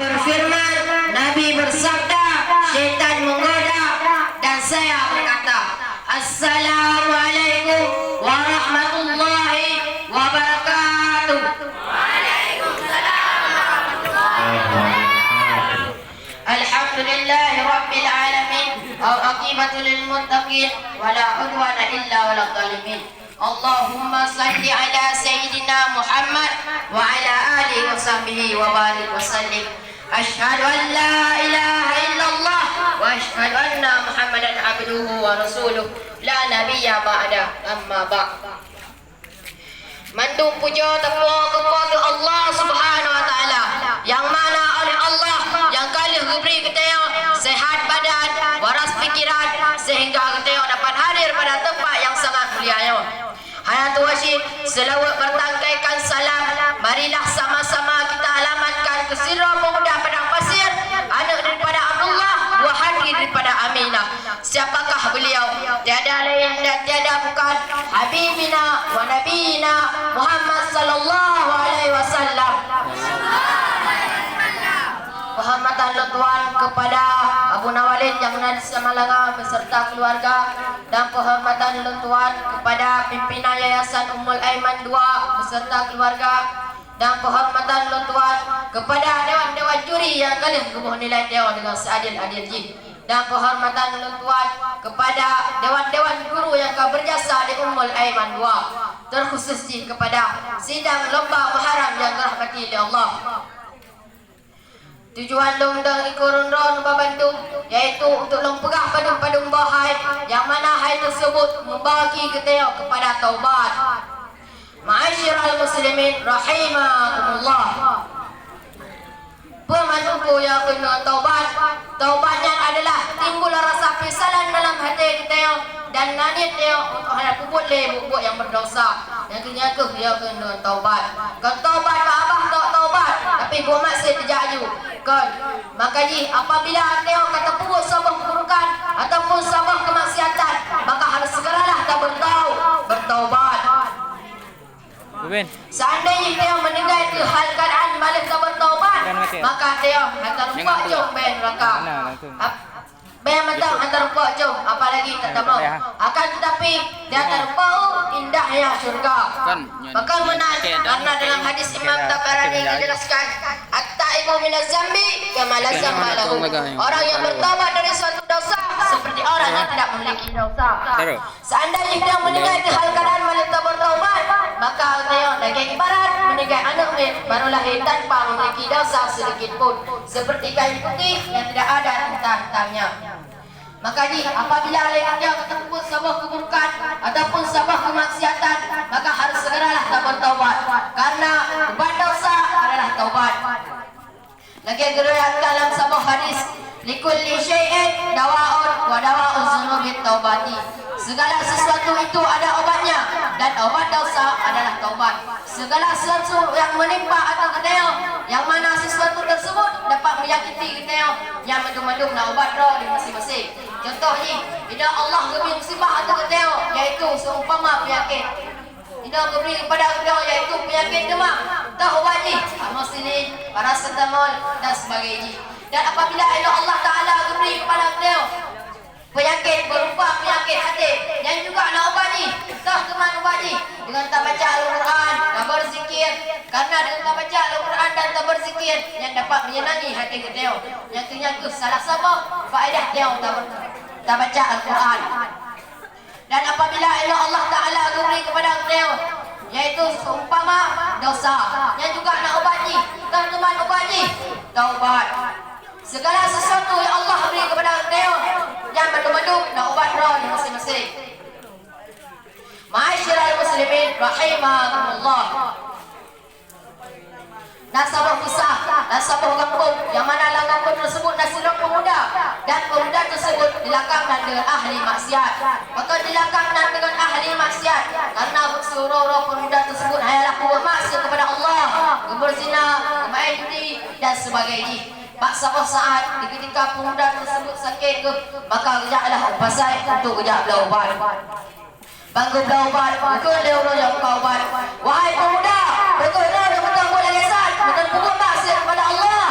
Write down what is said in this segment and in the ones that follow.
berfirman, Nabi bersabda, syaitan menggoda, dan saya berkata, Assalamualaikum warahmatullahi wabarakatuh. Alhamdulillahi rabbil alamin, al-aqibatu lil muttaqin, wala udwana illa walal zalimin. Allahumma salli ala sayyidina Muhammad wa ala alihi wa sahbihi wa barik wa sallim. Ashhadu an la ilaha illallah wa ashhadu anna Muhammadan abduhu wa rasuluh la nabiyya ba'da, amma ba'd. Mandung puja takwa kepada Allah Subhanahu wa taala, yang mana oleh Allah yang kali beri kita sehat badan, waras pikiran, sehingga kita dapat hadir pada tempat yang sangat mulia. Hayatul Wasyid selawat bertangkaikan salam. Marilah sama-sama kita alamatkan ke sirah pemuda padang pasir, anak daripada Abdullah, buah hati daripada Aminah. Siapakah beliau? Tiada lain dan tiada bukan Habibina wa Nabiyina Muhammad sallallahu alaihi wasallam. Penghormatan Tuan kepada Abu Nawalid yang ada di Samalanga beserta keluarga, dan penghormatan Tuan kepada pimpinan Yayasan Ummul Aiman II beserta keluarga, dan penghormatan Tuan kepada dewan-dewan juri yang kali mengukuh nilai dia dengan seadil-adilnya, dan penghormatan Tuan kepada dewan-dewan guru yang akan berjasa di Ummul Aiman II, terkhusus kepada sidang lomba Muharram yang dirahmati oleh Allah. Tujuan dong ikurun-ron membantu, yaitu untuk lempegah padung-padung bahai, yang mana hai tersebut membagi kita kepada taubat. Ma'asyiral muslimin rahimakumullah. Pemanduku yang kena taubat, taubatnya adalah timbul rasa penyesalan dalam hati kita dan nanit dia untuk hendak kubut bubuk yang berdosa. Yang kenyaka dia kena taubat. Kalau taubat abah tak taubat, tapi gua masih terjaju. Kan? Maka apabila dia kata puruk sabah keburukan ataupun sabah kemaksiatan, maka harus segeralah tak bertaubat. Seandainya dia meninggal di hal keadaan balik tak bertaubat, maka dia hantar rupak jom ben neraka. Ben hantar rupak jom, apalagi tak mau. Akan tetapi dia hantar rupak indahnya syurga. Maka menang, karena dalam hadis Imam Tabarani dijelaskan, at-taibu minaz zambi kama la zamba lahu. Orang yang bertaubat dari suatu dosa seperti orang yang tidak memiliki dosa. Seandainya dia meninggal di hal keadaan balik tak bertaubat, maka dia lagi ibarat meninggal anak baru lahir tanpa memiliki dosa sedikit pun, seperti kain putih yang tidak ada hitam-hitamnya. Maka apabila dia ketemu sebuah keburukan ataupun sebuah kemaksiatan, maka harus segeralah tak bertaubat, karena ubat dosa adalah taubat. Lagi diriwayatkan dalam sebuah hadis, likulli syai'in dawa'un wa dawa'u dzunubi taubati. Segala sesuatu itu ada obatnya, dan obat dosa adalah taubat. Segala sesuatu yang menimpa atau kita, yang mana sesuatu tersebut dapat menyakiti kita, yang mendung-mendung nak obat roh di masing-masing. Contohnya, bila Allah beri musibah atau kita, yaitu seumpama penyakit. Bila beri kepada kita, yaitu penyakit demam, tak obat ni, amoxicillin, paracetamol dan sebagainya. Dan apabila Allah Ta'ala beri kepada kita penyakit berupa penyakit hati, yang juga nak ubati, tak teman ubati dengan tak baca Al-Quran, tak berzikir. Karena dengan tak baca Al-Quran dan tak berzikir, yang dapat menyenangi hati kita, yang kenyangku salah sabah faedah dia tak baca Al-Quran. Dan apabila Allah Ta'ala beri kepada kita, yaitu seumpama dosa, yang juga nak ubati, tak teman ubati, taubat. Segala sesuatu yang Allah beri kepada kita, yang mendung-mendung nak ubat roh di masing-masing. Ma'asyiral muslimin rahimakumullah. Nasabah kisah, nasabah kampung, yang mana dalam kampung tersebut nasirah pemuda, dan pemuda tersebut dilakapkan dengan ahli maksiat. Maka dilakapkan dengan ahli maksiat karena seluruh pemuda tersebut hanyalah bermaksiat kepada Allah, berzina, bermain judi dan sebagainya. Pak Sabah saat ketika pemuda tersebut sakit ke, maka kejaklah pasai untuk kejak belah ubat. Bangku belah ubat, bukan dia orang yang kau ubat. Wahai pemuda, betul dia betul boleh kesat, betul pukul maksiat kepada Allah.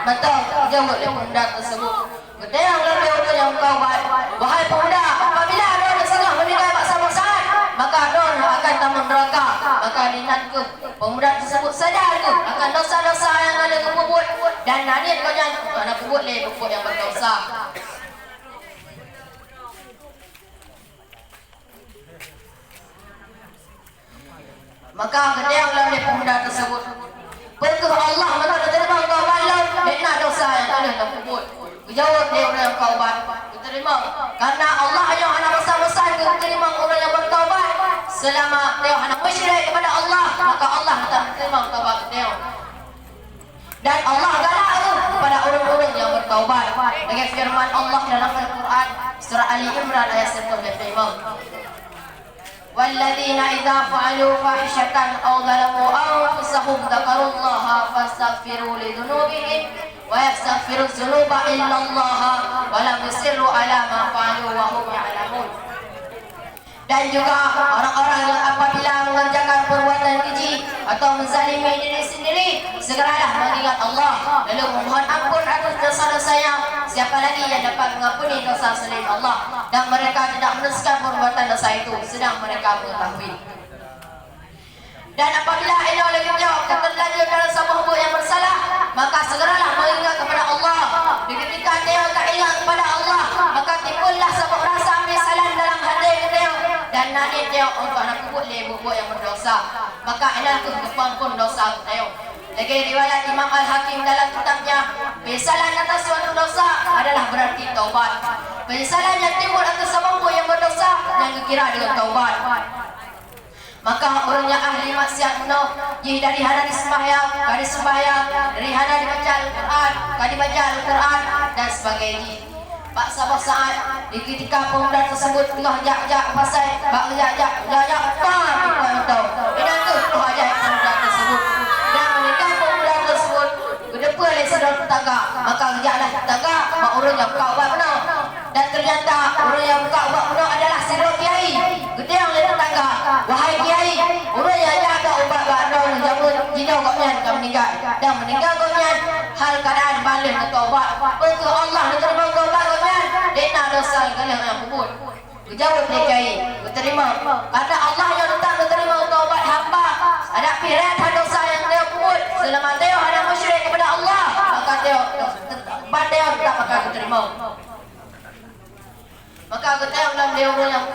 Betul, jauh oleh pemuda tersebut. Gede yang lebih urut yang taubat. Wahai pemuda, apabila ada setengah meninggal bersama-sama, maka don akan taman neraka. Maka dinatku pemuda tersebut sadarku akan dosa-dosa yang ada kebubut dan nanit kau jangan anak bubut le bubut yang berdosa. Maka gede yang lebih pemuda tersebut. Pergi Allah maka diterima kau balau dena dosa yang ada dalam kubur. Jawab dia orang yang taubat diterima karena Allah hanya anak besar-besar diterima orang yang bertaubat selama dia anak musyrik kepada Allah maka Allah tak terima taubat dia. Dan Allah galak kepada orang-orang yang bertaubat dengan firman Allah dalam Al-Quran surah Ali Imran ayat 105. والذين إذا فعلوا فاحشة أو ظلموا أنفسهم ذكروا الله فاستغفروا لذنوبهم ويستغفر الذنوب إلا الله ولم يصروا على ما فعلوا وهم يعلمون. Dan juga orang-orang yang apabila mengerjakan perbuatan keji atau menzalimi diri sendiri segeralah mengingat Allah lalu memohon ampun atas dosa-dosanya. Siapa lagi yang dapat mengampuni dosa selain Allah? Dan mereka tidak meneruskan perbuatan dosa itu sedang mereka mengetahui. Dan apabila ini oleh kita terlanjur dalam sebuah hubungan yang bersalah, maka segeralah mengingat kepada Allah. Ketika dia tak ingat kepada Allah, maka timbullah sebuah rasa penyesalan dalam hati dia dan nanti dia untuk anak kubur bubuk yang berdosa. Maka inilah kepampun dosa dia. Lagi riwayat Imam Al-Hakim dalam kitabnya, penyesalan atas suatu dosa adalah berarti taubat. Penyesalan yang timbul atas sebuah hubungan yang berdosa yang dikira dengan taubat. Maka orang yang ahli maksiat kuno dari hana disembahyang, dari sembahyang, dari hana dibaca Al-Quran, dari baca Al-Quran dan sebagainya. Pak sahabat saat di ketika pemuda tersebut tengah jak-jak pasal, bak jak-jak tak itu. Ini tu hajat pemuda tersebut. Dan menikah pemuda tersebut kedepan oleh saudara tetangga, maka jaklah tetangga mak orang yang buka ubat kuno. Dan ternyata orang yang buka ubat kuno adalah saudara kiai. Gede oleh tetangga, wahai kiai, orang yang jaga ubat bakdo jamu jino koknya akan meninggal. Dan meninggal koknya hal keadaan balik ke taubat. Pergi Allah diterima taubat koknya. Dena dosa kalian yang kubur. Jawab dia kiai, diterima. Karena Allah yang tetap diterima taubat hamba. Ada pilihan dosa yang dia kubur. Selama dia ada musyrik kepada Allah, maka dia tetap akan diterima. Maka kita ulang dia orang yang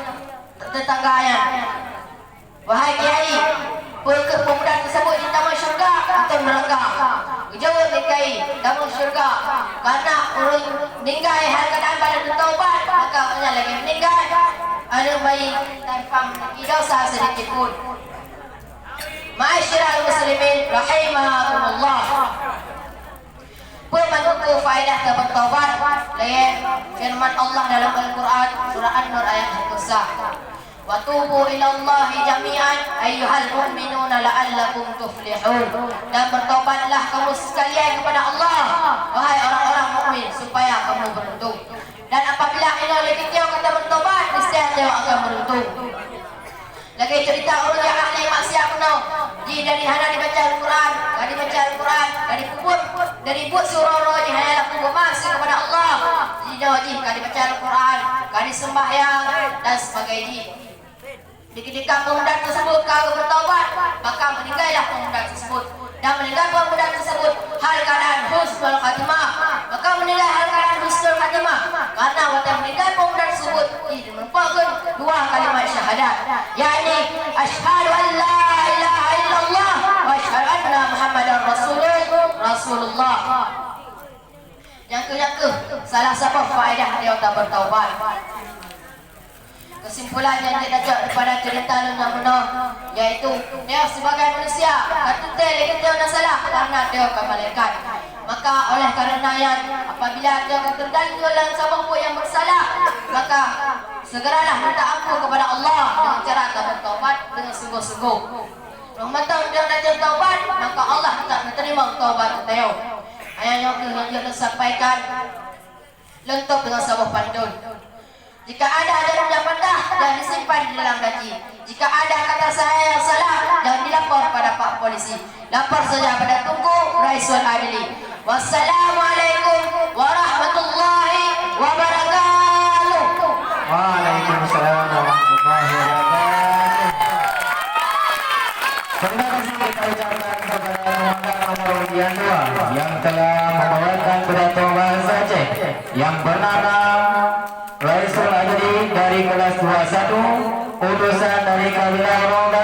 tetangganya. Wahai kiai, pemuda tersebut di taman syurga atau neraka? Jawab dia kiai, taman syurga. Karena orang meninggal hal keadaan badan bertaubat, maka orang lagi meninggal ada baik tanpa dosa sedikit pun. Ma'asyiral muslimin rahimakumullah. Pemandu faedah bertaubat layan firman Allah dalam Al-Quran surah An-Nur ayat 1. Wa tubu ilallahi jami'an ayyuhal mu'minuna la'allakum tuflihun. Dan bertobatlah kamu sekalian kepada Allah wahai orang-orang mukmin supaya kamu beruntung. Dan apabila oleh kita kata bertobat niscaya dia akan beruntung. Lagi cerita orang yang ahli maksiat kuno dari hana dibaca Al-Quran, dari baca Al-Quran, dari kubur, dari buat surau di hana kubur masih kepada Allah. Jadi kali baca Al-Quran, kali sembahyang dan sebagainya. Ketika pemuda tersebut kalau bertaubat, maka meninggallah pemuda tersebut. Dan meninggal pemuda tersebut hal keadaan husnul khatimah. Maka meninggal hal keadaan husnul khatimah karena waktu meninggal pemuda tersebut merupakan dua kalimat syahadat, yakni asyhadu an la ilaha illallah wa asyhadu anna muhammadar rasulullah. Yang ke salah satu faedah dia tak bertaubat. Kesimpulan yang kita dapat daripada cerita yang benar yaitu dia sebagai manusia kata dia kata salah karena dia bukan malaikat. Maka oleh kerana yang apabila dia terganggu dalam sebuah yang bersalah, maka segeralah minta ampun kepada Allah dengan cara bertaubat dengan sungguh-sungguh. Ramadan dia nak bertaubat, maka Allah tak menerima taubat dia. Ayat yang kita sampaikan lengkap dengan sebuah pantun. Jika ada ajaran yang patah, jangan disimpan di dalam gaji. Jika ada kata saya yang salah, jangan dilapor pada Pak Polisi. Lapor saja pada Tunku Raisul Adili. Wassalamualaikum. bagian 2 yang telah membawakan pidato bahasa Aceh yang bernama Raisul Adri dari kelas 21 utusan dari Kabinet Ronda